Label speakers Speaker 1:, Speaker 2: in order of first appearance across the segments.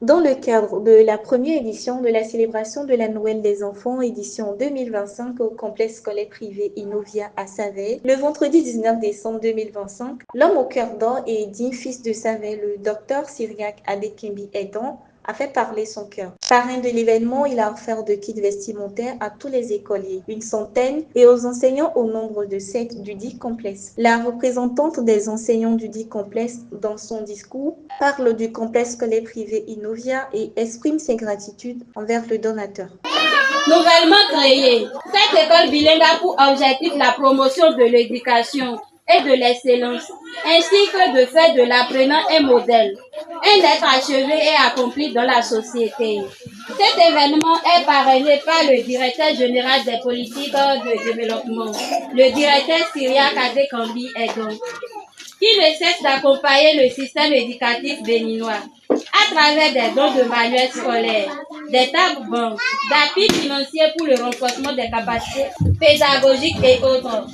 Speaker 1: Dans le cadre de la première édition de la célébration de la Noël des enfants, édition 2025 au complexe scolaire privé Innovia à Savay, le vendredi 19 décembre 2025, l'homme au cœur d'or et digne fils de Savay, le docteur Cyriaque Adekimbi Edon, a fait parler son cœur. Parrain de l'événement, il a offert de kits vestimentaires à tous les écoliers, une centaine, et aux enseignants au nombre de 7 du dit complexe. La représentante des enseignants du dit complexe, dans son discours, parle du complexe scolaire privé Innovia et exprime ses gratitudes envers le donateur.
Speaker 2: Nouvellement créée, cette école bilingue a pour objectif la promotion de l'éducation et de l'excellence, ainsi que de faire de l'apprenant un modèle, un être achevé et accompli dans la société. Cet événement est parrainé par le directeur général des politiques de développement, le directeur Cyriaque Adekimbi Edon, qui ne cesse d'accompagner le système éducatif béninois à travers des dons de manuels scolaires, des tables-banques, d'appui financiers pour le renforcement des capacités pédagogiques et autres.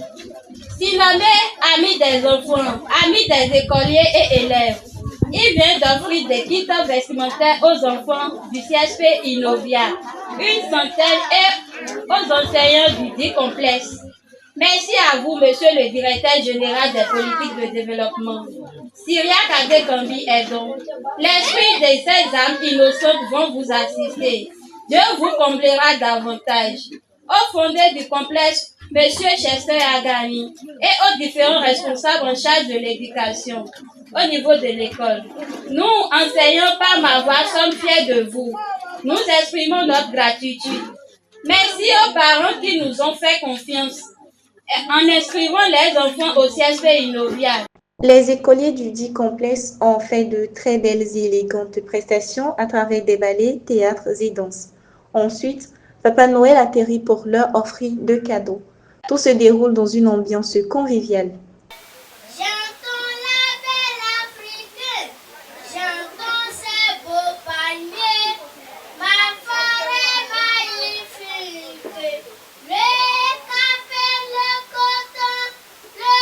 Speaker 2: Surnommé ami des enfants, ami des écoliers et élèves, il vient d'offrir des kits vestimentaires aux enfants du CHP Innovia, une centaine, et aux enseignants du dit complexe. Merci à vous, monsieur le directeur général des politiques de développement. Cyriaque Adekimbi Edon, l'esprit de ces âmes innocentes vont vous assister. Dieu vous comblera davantage. Au fondé du complexe, monsieur Chester Agani, et aux différents responsables en charge de l'éducation au niveau de l'école. Nous, enseignants par ma voix, sommes fiers de vous. Nous exprimons notre gratitude. Merci aux parents qui nous ont fait confiance en inscrivant les enfants au CHP Innovia.
Speaker 1: Les écoliers du dit complexe ont fait de très belles et élégantes prestations à travers des ballets, théâtres et danses. Ensuite, Papa Noël atterrit pour leur offrir 2 cadeaux. Tout se déroule dans une ambiance conviviale.
Speaker 3: J'entends la belle Afrique, j'entends ces beaux palmiers, ma forêt magnifique, le café, le coton, le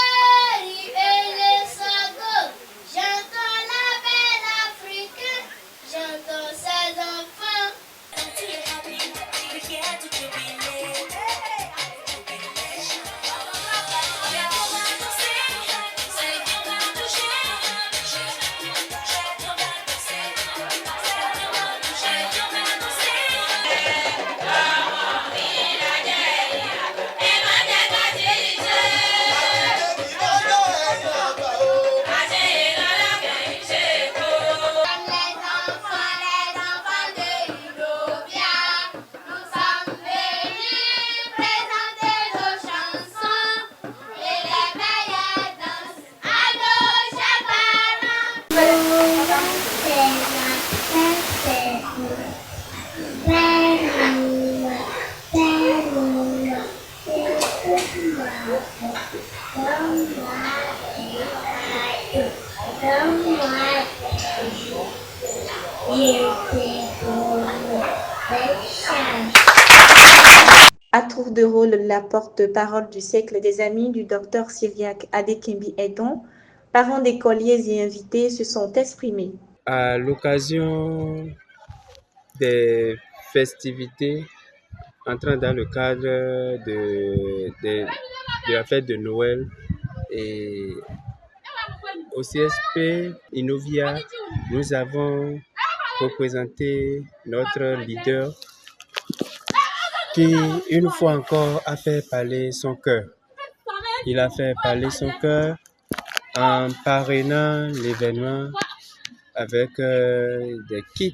Speaker 3: riz et le sorgho. J'entends la belle Afrique, j'entends ces enfants.
Speaker 1: À tour de rôle, la porte-parole du cercle des amis du docteur Cyriaque Adekimbi Edon, parents d'écoliers et invités se sont exprimés.
Speaker 4: À l'occasion des festivités entrant dans le cadre de la fête de Noël et au CSP Innovia, nous avons représenté notre leader qui, une fois encore, a fait parler son cœur. Il a fait parler son cœur en parrainant l'événement avec des kits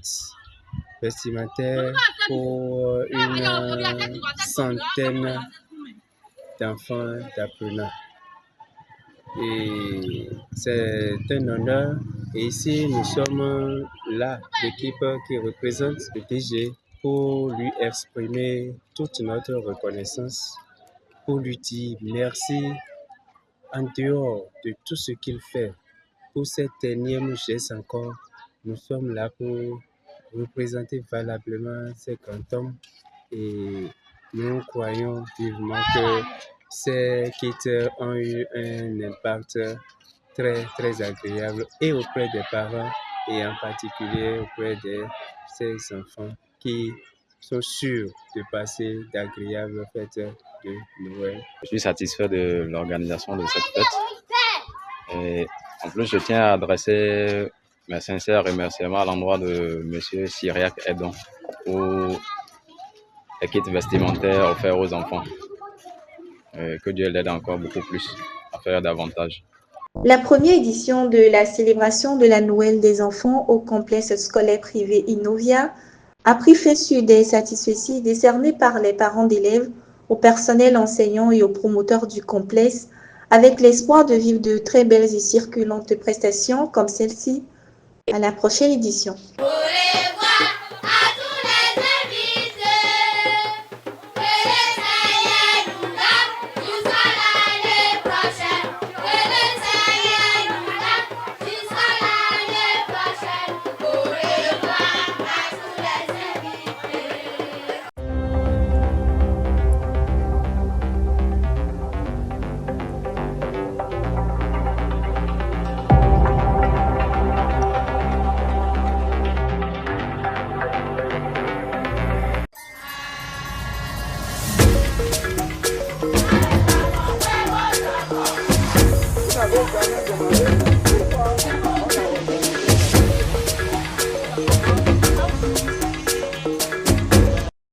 Speaker 4: vestimentaires pour une centaine d'enfants d'apprenants. Et c'est un honneur. Et ici, nous sommes là, l'équipe qui représente le DG, pour lui exprimer toute notre reconnaissance pour lui dire merci en dehors de tout ce qu'il fait. Pour cet énième geste encore, nous sommes là pour représenter valablement ces grands hommes et nous croyons vivement que ces kits ont eu un impact très, très agréable et auprès des parents et en particulier auprès de ces enfants qui sont sûrs de passer d'agréables fêtes de Noël.
Speaker 5: Je suis satisfait de l'organisation de cette fête et en plus je tiens à adresser mes sincères remerciements à l'endroit de M. Cyriac Edon pour les kits vestimentaires offerts aux enfants. Que Dieu l'aide encore beaucoup plus à faire davantage.
Speaker 1: La première édition de la célébration de la Noël des enfants au complexe scolaire privé Innovia a pris fin sur des satisfecits décernés par les parents d'élèves, au personnel enseignant et aux promoteurs du complexe, avec l'espoir de vivre de très belles et circulantes prestations comme celle-ci à la prochaine édition.